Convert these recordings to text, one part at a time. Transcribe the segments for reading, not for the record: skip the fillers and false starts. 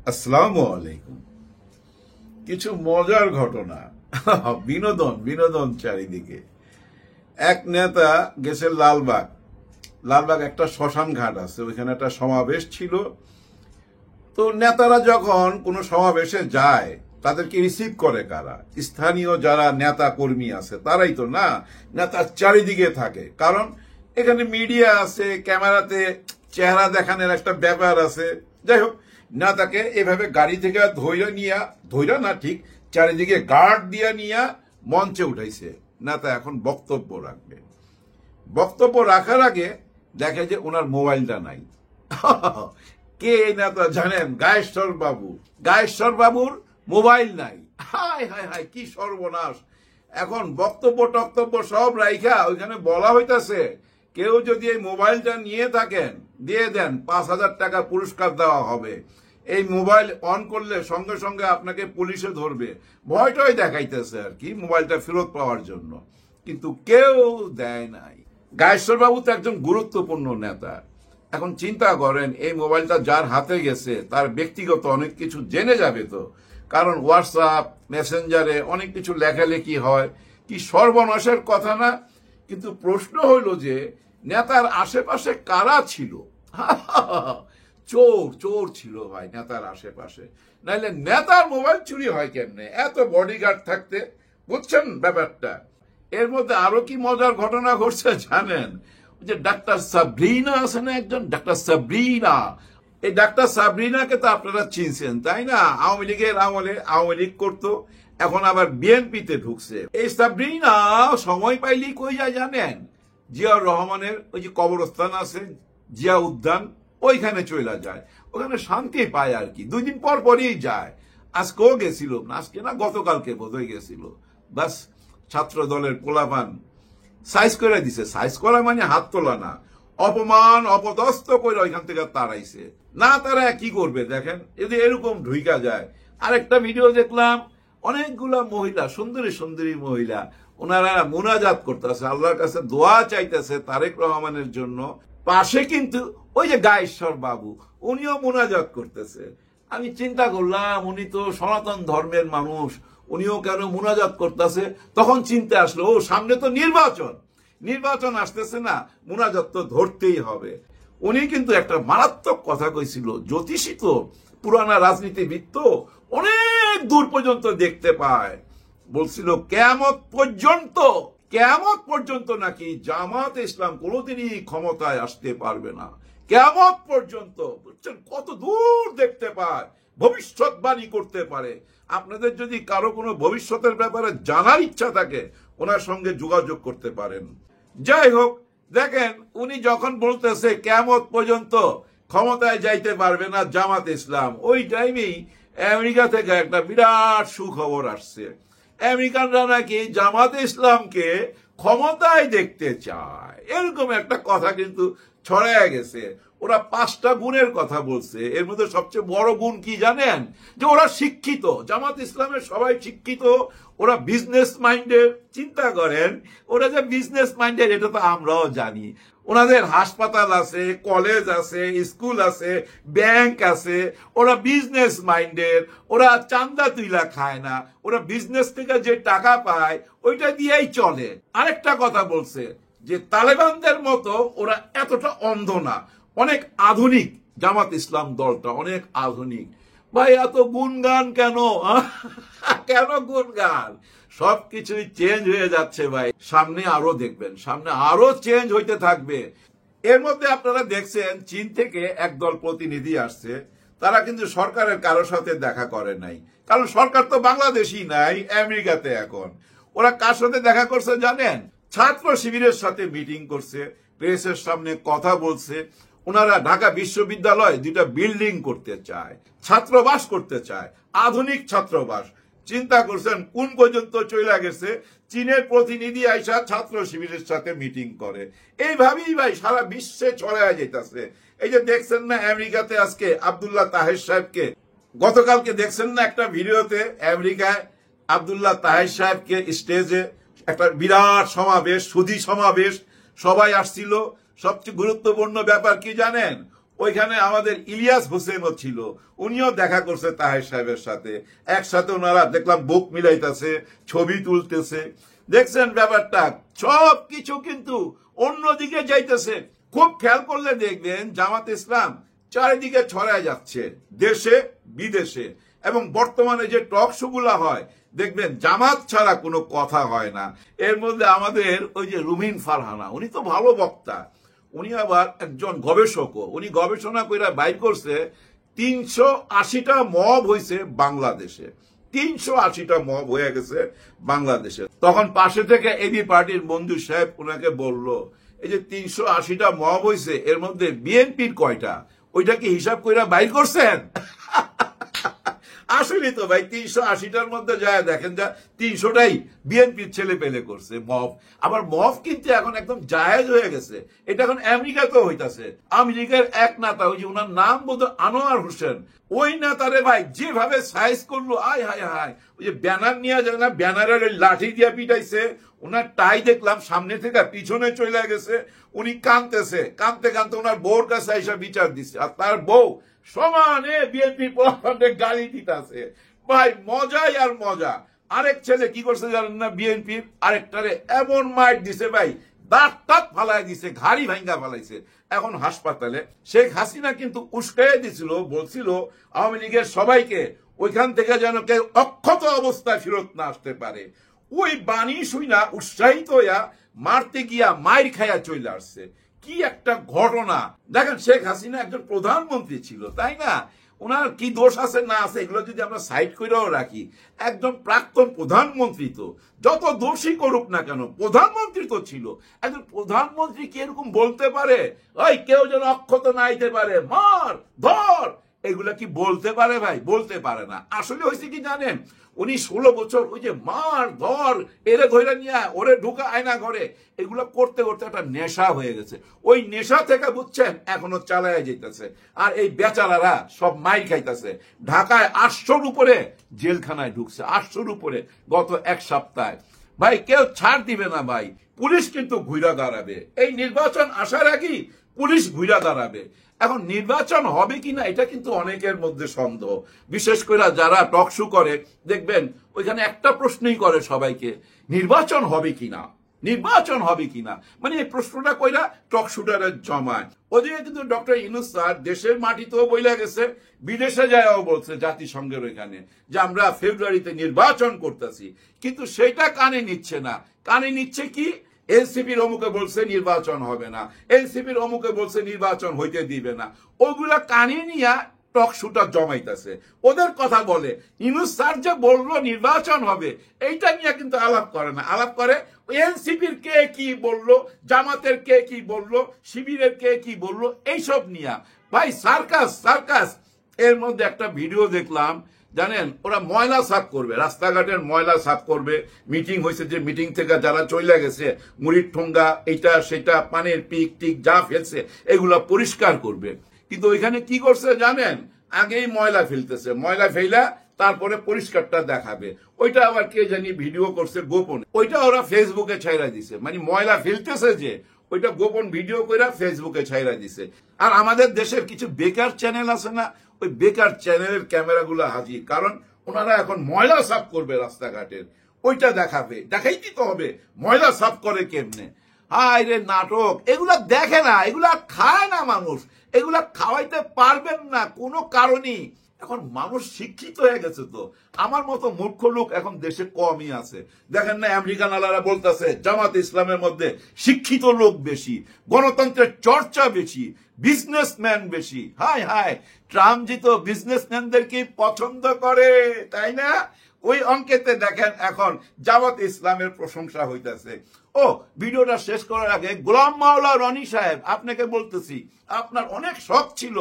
আসসালামু আলাইকুম। কিছু মজার ঘটনা, বিনোদন বিনোদন চারিদিকে। এক নেতা গেছে লালবাগ। লালবাগ একটা শ্মশান ঘাট আছে, ওইখানে একটা সমাবেশ ছিল। তো নেতারা যখন কোনো সমাবেশে যায় তাদেরকে রিসিভ করে কারা? স্থানীয় যারা নেতা কর্মী আছে তারাই তো না, নেতার চারিদিকে থাকে। কারণ এখানে মিডিয়া আছে, ক্যামেরাতে চেহারা দেখানোর একটা ব্যাপার আছে। যাই হোক, নেতাকে এভাবে গাড়ি থেকে ধৈরা না, ঠিক চারিদিকে গার্ড দিয়া নিয়া মঞ্চে উঠাইছে। নেতা এখন বক্তব্য রাখবে। বক্তব্য রাখার আগে দেখে যে ওনার মোবাইলটা নাই। কে এই নেতা জানেন? গায়েশ্বর বাবু। গায়েশ্বর বাবুর মোবাইল নাই। হায় হায় হায়, কি সর্বনাশ! এখন বক্তব্য সব রাইখা ওইখানে বলা হইতাছে, কেউ যদি এই মোবাইলটা নিয়ে থাকেন দিয়ে দেন, 5,000 টাকা পুরস্কার দেওয়া হবে। এই মোবাইল অন করলে সঙ্গে সঙ্গে আপনাকে পুলিশে ধরবে। ভয়টাই দেখাইতেছে আর কি, মোবাইলটা ফেরত পাওয়ার জন্য। কিন্তু কেউ দেয় নাই। গায়েশ্বর বাবু তো একজন গুরুত্বপূর্ণ নেতা। এখন চিন্তা করেন, এই মোবাইলটা যার হাতে গেছে তার ব্যক্তিগত অনেক কিছু জেনে যাবে তো। কারণ হোয়াটসঅ্যাপ মেসেঞ্জারে অনেক কিছু লেখালেখি হয়। কি সর্বনাশের কথা না? কিন্তু প্রশ্ন হইল যে নেতার আশেপাশে কারা ছিল? চোর চোর ছিল ভাই নেতার আশেপাশে। নাইলে নেতার মোবাইল চুরি হয় কেমনে এত বডিগার্ড থাকতে? বুঝছেন ব্যাপারটা? এর মধ্যে আরো কি মজার ঘটনা ঘটছে জানেন? যে ডাক্তার সাবরিনা আছে না, একজন ডাক্তার সাবরিনা। এই ডাক্তার সাবরিনাকে তো আপনারা চিনছেন তাই না? আওয়ামী লীগের আমলে আওয়ামী লীগ করতো, এখন আবার বিএনপিতে ঢুকছে। এই সাবরিনা সময় পাইলেই কই যায় জানেন? জিয়াউর রহমানের ওই যে কবরস্থান আছে, জিয়া উদ্যান, ওইখানে চলে যায়। ওখানে শান্তি পায় আর কি। 2 দিন পর পরই যায়। আজকেও গেছিল, আজকে না গতকালকে বোধহয় গেছিল। বাস, ছাত্র দলের পোলাপান সাইজ করে দিছে। সাইজ করা মানে হাত তোলা না, অপমান অপদস্থ করে ওইখান থেকে তাড়াইছে। না তারা কি করবে দেখেন, যদি এরকম ঢুইকা যায়। আরেকটা ভিডিও দেখলাম, অনেকগুলা মহিলা, সুন্দরী সুন্দরী মহিলা, ওনারা মুনাজাত করতেছে, আল্লাহর কাছে দোয়া চাইতেছে তারেক রহমানের জন্য। পাশে কিন্তু ওই যে গায়েশ্বর বাবু, উনিও মুনাজাত করতেছে। আমি চিন্তা করলাম, উনি তো সনাতন ধর্মের মানুষ, উনিও কেন মুনাজাত করতেছে? তখন চিন্তা আসলো, ও সামনে তো নির্বাচন আসতেছে না, মুনাজাত তো ধরতেই হবে। উনি কিন্তু একটা মারাত্মক কথা কইছিল। জ্যোতিষী তো, পুরানা রাজনীতিবিদ তো, অনেক দূর পর্যন্ত দেখতে পায়। বলছিল কেয়ামত পর্যন্ত নাকি জামাত ইসলাম কোনোদিনই ক্ষমতায় আসতে পারবে না। কেয়ামত পর্যন্ত। বুঝছেন কত দূর দেখতে পায়, ভবিষ্যৎবাণী করতে পারে। আপনাদের যদি কারো কোনো ভবিষ্যতের ব্যাপারে জানার ইচ্ছা থাকে, ওনার সঙ্গে যোগাযোগ করতে পারেন। যাই হোক, দেখেন উনি যখন বলতেছে কিয়ামত পর্যন্ত ক্ষমতায় যাইতে পারবে না জামাত ইসলাম, ওই টাইমেই আমেরিকা থেকে একটা বিরাট সুখবর আসছে। আমেরিকানরা নাকি জামাত ইসলামকে ক্ষমতায় দেখতে চায়, এরকম একটা কথা কিন্তু ছড়ায় গেছে। ওরা 5টা গুণের কথা বলছে। এর মধ্যে সবচেয়ে বড় গুণ কি জানেন? যে ওরা শিক্ষিত। জামাত ইসলামের সবাই শিক্ষিত, ওরা বিজনেস মাইন্ডের। চিন্তা করেন, ওরা যে বিজনেস মাইন্ডের এটা তো আমরাও জানি। ওনাদের হাসপাতাল আছে, কলেজ আছে, স্কুল আছে, ব্যাংক আছে। ওরা বিজনেস মাইন্ডের, ওরা চান্দা তুইলা খায় না। ওরা বিজনেস থেকে যে টাকা পায় ওইটা দিয়েই চলে। আরেকটা কথা বলছে যে তালেবানদের মতো ওরা এতটা অন্ধ না, অনেক আধুনিক। জামাত ইসলাম দলটা অনেক আধুনিক। ভাই এত গুণগান কেন? কেন গুণগান? সবকিছুই চেঞ্জ হয়ে যাচ্ছে ভাই। সামনে আরো দেখবেন, সামনে আরো চেঞ্জ হইতে থাকবে। এর মধ্যে আপনারা দেখছেন চীন থেকে একদল প্রতিনিধি আসছে। তারা কিন্তু সরকারের কারোর সাথে দেখা করে নাই, কারণ সরকার তো বাংলাদেশি নাই, আমেরিকাতে এখন। ওরা কার সাথে দেখা করছে জানেন? ছাত্র শিবিরের সাথে মিটিং করছে, প্রেসের সামনে কথা বলছে। ওনারা ঢাকা বিশ্ববিদ্যালয় 2টা বিল্ডিং করতে চায়, ছাত্রবাস করতে চায়, আধুনিক ছাত্রবাস। চিন্তা করছেন কোন পর্যন্ত চলে গেছে? চীনের প্রতিনিধি আইসা ছাত্র শিবিরের সাথে মিটিং করে। এইভাবেই ভাই সারা বিশ্বে ছড়ায় যেতেছে। এই যে দেখছেন না আমেরিকাতে আজকে আব্দুল্লাহ তাহের সাহেবকে, গতকালকে দেখছেন না একটা ভিডিওতে আমেরিকায় আব্দুল্লাহ তাহের সাহেবকে স্টেজে একটা বিরাট সমাবেশ, সুধী সমাবেশ, সবাই আসছিল। সবচেয়ে গুরুত্বপূর্ণ ব্যাপার কি জানেন? ওইখানে আমাদের ইলিয়াস হোসেনও ছিল, উনিও দেখা করছে তাহের সাহেবের সাথে, একসাথে ওনারা দেখলাম বুক মিলাইতেছে, ছবি তুলতেছে। দেখছেন ব্যাপারটা, সব কিছু কিন্তু অন্যদিকে যাইতেছে। খুব খেয়াল করলে দেখবেন জামাত ইসলাম চারিদিকে ছড়ায় যাচ্ছে, দেশে বিদেশে। এবং বর্তমানে যে টক শো গুলা হয় দেখবেন জামাত ছাড়া কোনো কথা হয় না। এর মধ্যে আমাদের ওই যে রুমিন ফারহানা, উনি তো ভালো বক্তা, উনি আবার একজন গবেষকও। উনি গবেষণা করে বাইর করছে 380টা মব হয়েছে বাংলাদেশে, 380টা মব হয়ে গেছে বাংলাদেশে। তখন পাশে থেকে এবি পার্টির বন্ধু সাহেব ওনাকে বলল, এই যে 380টা মব হয়েছে এর মধ্যে বিএনপির কয়টা, ওইটা কি হিসাব করে বাইর করছেন? আসলে তো ভাই 380টার মধ্যে যায় দেখেন, যা 300টাই বিএনপির ছেলে পেলে করছে মব। আবার মব কিন্তু এখন একদম জায়েজ হয়ে গেছে, এটা এখন আমেরিকাতেও হইতাছে। আমেরিকার এক নেতা, ওই যে ওনার নাম বোধ আনোয়ার হোসেন, ওই নেতারে ভাই যেভাবে সাইজ করলো, আয় হায় হায়, ওই যে ব্যানার নিয়ে যায় না, ব্যানারের লাঠি দিয়ে পিটাইছে, ওনার টাই দেখলাম সামনে থেকে পিছনে চলে গেছে, উনি কাঁদতেছে, কাঁদতে কাঁদতে ওনার বউর কাছে এসে বিচার দিচ্ছে, আর তার বউ সমানে বিএনপি প্রধানকে গালি দিতেছে। ভাই মজাই আর মজা। আরেক ছেলে কি করছে জানেন না, বিএনপির আরেকটারে এমন মাইট দিছে ভাই, দাঁত টাত ফালাই দিছে, ঘাড়ি ভাঙ্গা ফালাইছে, এখন হাসপাতালে। শেখ হাসিনা কিন্তু উস্কাইয়া দিছিল, বলছিল আওয়ামী লীগের সবাইকে ওইখান থেকে যেন কেউ অক্ষত অবস্থায় ফেরত না আসতে পারে। ওই বাণী শুই না উৎসাহিত হইয়া মারতে গিয়া মাইর খাইয়া চলে আসছে। কি একটা ঘটনা দেখেন, শেখ হাসিনা একজন প্রধানমন্ত্রী ছিল, তাই না? ওনার কি দোষ আছে না আছে এগুলো যদি আমরা সাইড করেও রাখি, একজন প্রাক্তন প্রধানমন্ত্রী তো যত দোষী করুক না কেন প্রধানমন্ত্রী তো ছিল। একজন প্রধানমন্ত্রী কি এরকম বলতে পারে, ওই কেউ যেন অক্ষত না আইতে পারে, মার ধর, এগুলা কি বলতে পারে? ভাই বলতে পারে না। আসলে হয়েছে কি জানেন, উনি 16 বছর ওই যে মার ধর, এরে ধরে নিয়ে ওরে ঢুকা আয়না ঘরে, এগুলো করতে করতে একটা নেশা হয়ে গেছে। ওই নেশা থেকে বুঝছেন এখনো চালায় যেতেছে। আর এই বেচারারা সব মাইর খাইতেছে। ঢাকায় 800-র উপরে জেলখানায় ঢুকছে, 800-র উপরে গত এক সপ্তাহে। ভাই কেউ ছাড় দিবে না ভাই, পুলিশ কিন্তু ঘুরা দাঁড়াবে। এই নির্বাচন আসার আগেই পুলিশ ঘুরা দাঁড়াবে। এখন নির্বাচন হবে কিনা এটা কিন্তু অনেকের মধ্যে সন্দেহ, বিশেষ করে যারা টক শো করে দেখবেন ওইখানে একটা প্রশ্নই করে সবাইকে, নির্বাচন হবে কিনা, নির্বাচন হবে কিনা। মানে এই প্রশ্নটা কইরা টক শুটারের জমায়। ওদিকে কিন্তু ডক্টর ইউনূস স্যার দেশের মাটিতেও বইলা গেছে, বিদেশে যায়ও বলছে জাতিসংঘের ওইখানে যে আমরা ফেব্রুয়ারিতে নির্বাচন করতেছি, কিন্তু সেটা কানে নিচ্ছে না। কানে নিচ্ছে কি, এনসিপির অমুকে বলছে নির্বাচন হবে না, এনসিপির অমুকে বলছে নির্বাচন হইতে দিবে না, ওগুলা কানে নিয়া টক শুটার জমাইতেছে, ওদের কথা বলে। ইউনূস স্যার যে বললো নির্বাচন হবে এইটা নিয়ে কিন্তু আলাপ করে না, আলাপ করে এনসিপির কে কি বললো, জামাতের কে কি বললো, শিবিরের কে কি বললো, এইসব নিয়ে। ভাই সার্কাস সার্কাস। এর মধ্যে একটা ভিডিও দেখলাম জানেন, ওরা ময়লা সাফ করবে, রাস্তাঘাটের ময়লা সাফ করবে। মিটিং হয়েছে, যে মিটিং থেকে যারা চলে গেছে মুড়ির ঠোঙ্গা এইটা সেটা পানের পিক টিক যা ফেলছে এগুলা পরিষ্কার করবে। কিন্তু ওইখানে কি করছে জানেন, আগেই ময়লা ফেলতেছে, ময়লা ফেলা তারপরে পরিষ্কারটা দেখাবে। ওইটা আবার কে জানি ভিডিও করছে গোপনে, ওইটা ওরা ফেসবুকে ছাইরা দিছে। মানে ময়লা ফেলতেছে যে ওইটা গোপন ভিডিও করে ফেসবুকে ছাইরা দিছে। আর আমাদের দেশের কিছু বেকার চ্যানেল আছে না, ওই বেকার চ্যানেলের ক্যামেরাগুলো হাজির, কারণ ওনারা এখন ময়লা সাফ করবে রাস্তাঘাটের, ওইটা দেখাবে, দেখাইতে তো হবে ময়লা সাফ করে কেমনে। হায় রে নাটক, এগুলা দেখে না, এগুলা খায় না মানুষ, এগুলা খাওয়াইতে পারবেন না কোনো কারণেই। এখন মানুষ শিক্ষিত হয়ে গেছে, তো আমার মতো মূর্খ লোক এখন দেশে কমই আছে। দেখেন না আমেরিকান আলারা বলতেছে জামাত ইসলামের মধ্যে শিক্ষিত লোক বেশি, গণতন্ত্রের চর্চা বেশি, বিজনেসম্যান বেশি। হায় হায়, ট্রাম্প জি তো বিজনেসম্যানদেরকে পছন্দ করে, তাই না? ওই অঙ্কেতে দেখেন এখন জামাত ইসলামের প্রশংসা হইতেছে। ও ভিডিওটা শেষ করার আগে গোলাম মাওলা রনি সাহেব আপনাকে বলতেছি, আপনার অনেক শখ ছিল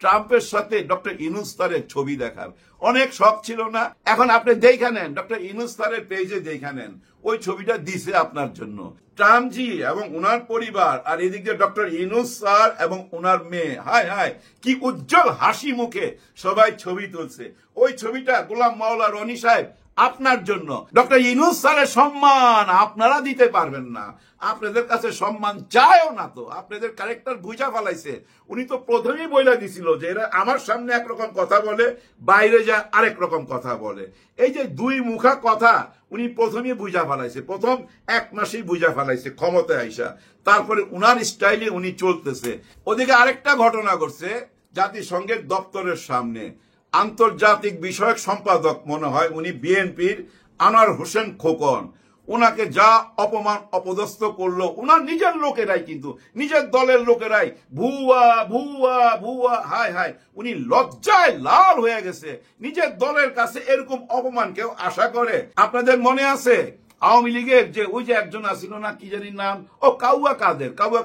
ট্রাম্পের সাথে ডক্টর ইউনূস স্যারের ছবি দেখার, অনেক শখ ছিল না? এখন আপনি দেখে নেন, ডক্টর ইউনূস স্যারের পেজে দেখে নেন, ওই ছবিটা দিছে আপনার জন্য ট্রাম্প জি এবং উনার পরিবার, আর এদিকে ডক্টর ইউনূস স্যার এবং উনার মেয়ে। হায় হায়, কি উজ্জ্বল হাসি মুখে সবাই ছবি তুলছে। ওই ছবিটা গোলাম মাওলা রনি সাহেব আপনার জন্য। ডক্টর ইউনূস স্যারের সম্মান আপনারা দিতে পারবেন না, আপনাদের কাছে সম্মান চায়ও না। তো আপনাদের ক্যারেক্টার বুঝা ফেলাইছে। উনি তো প্রথমেই বইলা দিছিল যে এরা আমার সামনে একরকম কথা বলে, বাইরে যা আরেক রকম কথা বলে। এই যে দুই মুখা কথা উনি প্রথমেই বুঝা ফেলাইছে, প্রথম 1 মাসেই বুঝা ফেলাইছে ক্ষমতায় আইসা। তারপরে উনার স্টাইলে উনি চলতেছে। ওদিকে আরেকটা ঘটনা ঘটছে জাতিসংঘের দপ্তরের সামনে। আন্তর্জাতিক বিষয়ক সম্পাদক মনে হয় উনি, বিএনপির আনোয়ার হোসেন খোকন, ওনাকে যা অপমান অপদস্থ করলো ওনার নিজের লোকেরাই, কিন্তু নিজের দলের লোকেরাই ভুয়া ভুয়া ভুয়া, হায় হায়, উনি লজ্জায় লাল হয়ে গেছে। নিজের দলের কাছে এরকম অপমান কেউ আশা করে? আপনাদের মনে আছে আওয়ামী লীগের যে ওই যে একজন আছিল না, কি জানি নাম, ও কাউয়া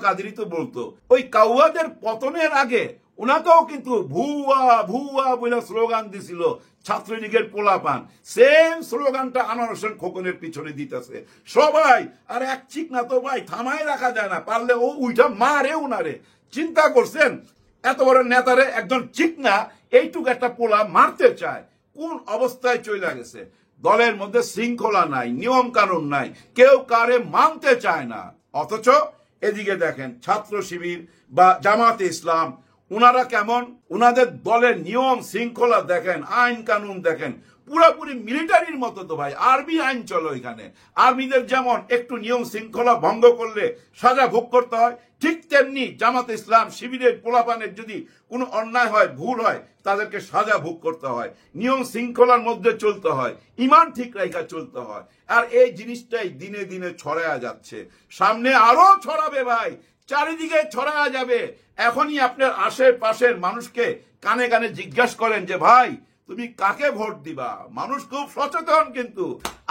কাদেরই তো বলতো। ওই কাউয়াদের পতনের আগে ওনাকেও কিন্তু ভুয়া ভুয়া বলে স্লোগান দিছিল ছাত্রলীগের পোলাপান। সেম স্লোগানটা আনোয়ার হোসেন খোকনের পিছনে দিতেছে সবাই। আর এক চিক না তো ভাই, থামায় রাখা যায় না, পারলে ও উইটা মারে উনারে। চিন্তা করছেন এত বড় নেতারে একজন চিকনা এইটুকু একটা পোলা মারতে চায়, কোন অবস্থায় চলে গেছে। দলের মধ্যে শৃঙ্খলা নাই, নিয়ম কানুন নাই, কেউ কারে মানতে চায় না। অথচ এদিকে দেখেন ছাত্র শিবির বা জামাতে ইসলাম, উনারা কেমন, উনাদের দলের নিয়ম শৃঙ্খলা দেখেন, আইন কানুন দেখেন, পুরোপুরি মিলিটারির মতো। তো ভাই আর্মি আইন চলো এখানে। আর্মিদের যেমন একটু নিয়ম শৃঙ্খলা ভঙ্গ করলে সাজা ভোগ করতে হয়, ঠিক তেমনি জামাতে ইসলাম শিবিরের পোলাপানের যদি কোনো অন্যায় হয়, ভুল হয়, তাদেরকে সাজা ভোগ করতে হয়, নিয়ম শৃঙ্খলার মধ্যে চলতে হয়, ইমান ঠিক রেখা চলতে হয়। আর এই জিনিসটাই দিনে দিনে ছড়ায়া যাচ্ছে, সামনে আরো ছড়াবে ভাই, চারিদিকে ছড়ায়া যাবে। এখনই আপনার আশেপাশের মানুষকে কানে কানে জিজ্ঞাসা করেন যে ভাই তুমি কাকে ভোট দিবা। মানুষ খুব সচেতন, কিন্তু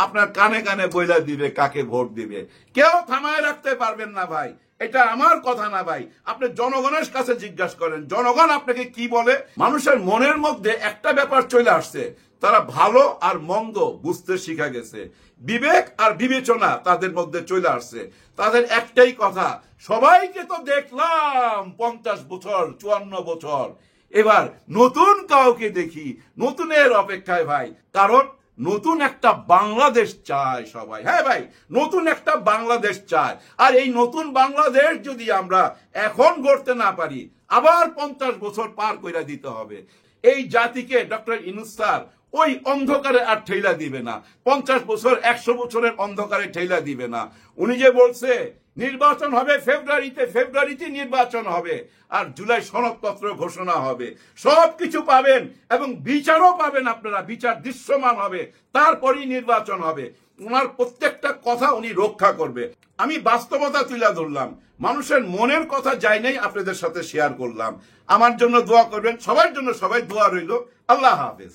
আপনার কানে কানে বইলা দিবে কাকে ভোট দিবে। কেউ থামায় রাখতে পারবেন না ভাই, এটা আমার কথা না ভাই। আপনি জনগণের কাছে জিজ্ঞাসা করেন, জনগণ আপনাকে কি বলে। মানুষের মনের মধ্যে একটা ব্যাপার চলে আসছে, তারা ভালো আর মন্দ বুঝতে শিখে গেছে, বিবেক আর বিবেচনা তাদের মধ্যে চলে আসছে। তাদের একটাই কথা, সবাইকে তো দেখলাম 50 বছর 54 বছর, এবার নতুন কাউকে দেখি। নতুনের অপেক্ষায় ভাই, কারণ নতুন একটা বাংলাদেশ চায় সবাই। হ্যাঁ ভাই, নতুন একটা বাংলাদেশ চায়। আর এই নতুন বাংলাদেশ যদি আমরা এখন গড়তে না পারি, আবার 50 বছর পার কইরা দিতে হবে। এই জাতিকে ডক্টর ইউনূস স্যার ওই অন্ধকারে আর ঠেলা দিবে না, 50 বছর 100 বছরের অন্ধকারে ঠেলা দিবে না। উনি যে বলছে নির্বাচন হবে ফেব্রুয়ারিতে নির্বাচন হবে, আর জুলাই সনদপত্র ঘোষণা হবে, সবকিছু পাবেন এবং বিচারও পাবেন আপনারা, বিচার দৃশ্যমান হবে, তারপরই নির্বাচন হবে। ওনার প্রত্যেকটা কথা উনি রক্ষা করবে। আমি বাস্তবতা তুলে ধরলাম, মানুষের মনের কথা যাই নাই, আপনাদের সাথে শেয়ার করলাম। আমার জন্য দোয়া করবেন, সবার জন্য সবাই দোয়া রইল। আল্লাহ হাফেজ।